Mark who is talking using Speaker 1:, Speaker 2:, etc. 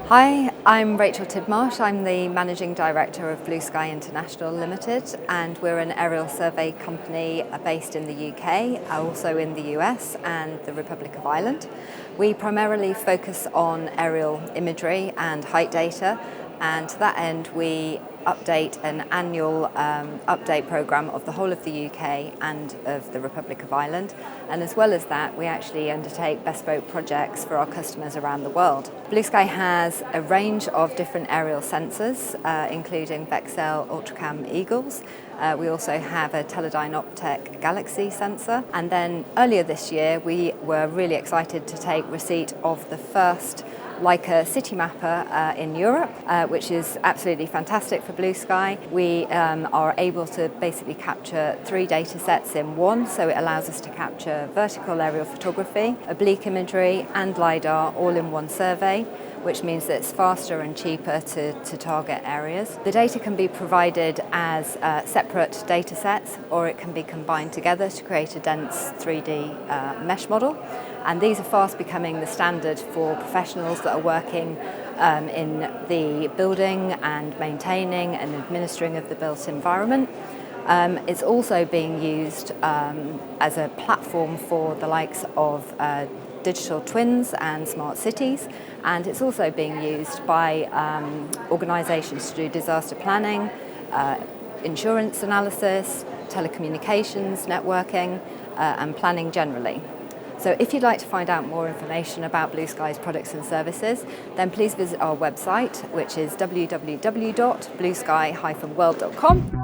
Speaker 1: Hi, I'm Rachel Tidmarsh. I'm the Managing Director of Bluesky International Limited, and we're an aerial survey company based in the UK, also in the US and the Republic of Ireland. We primarily focus on aerial imagery and height data, and to that end we update an annual update programme of the whole of the UK and of the Republic of Ireland, and as well as that we actually undertake bespoke projects for our customers around the world. Bluesky has a range of different aerial sensors, including Vexel Ultracam Eagles. We also have a Teledyne Optec Galaxy sensor, and then earlier this year we were really excited to take receipt of the first Leica city mapper in Europe, which is absolutely fantastic for Bluesky. We are able to basically capture 3 data sets in one, so it allows us to capture vertical aerial photography, oblique imagery and LiDAR all in one survey, which means that it's faster and cheaper to target areas. The data can be provided as separate data sets, or it can be combined together to create a dense 3D mesh model. And these are fast becoming the standard for professionals that are working in the building and maintaining and administering of the built environment. It's also being used as a platform for the likes of digital twins and smart cities, and it's also being used by organisations to do disaster planning, insurance analysis, telecommunications, networking and planning generally. So if you'd like to find out more information about Bluesky's products and services, then please visit our website, which is www.bluesky-world.com.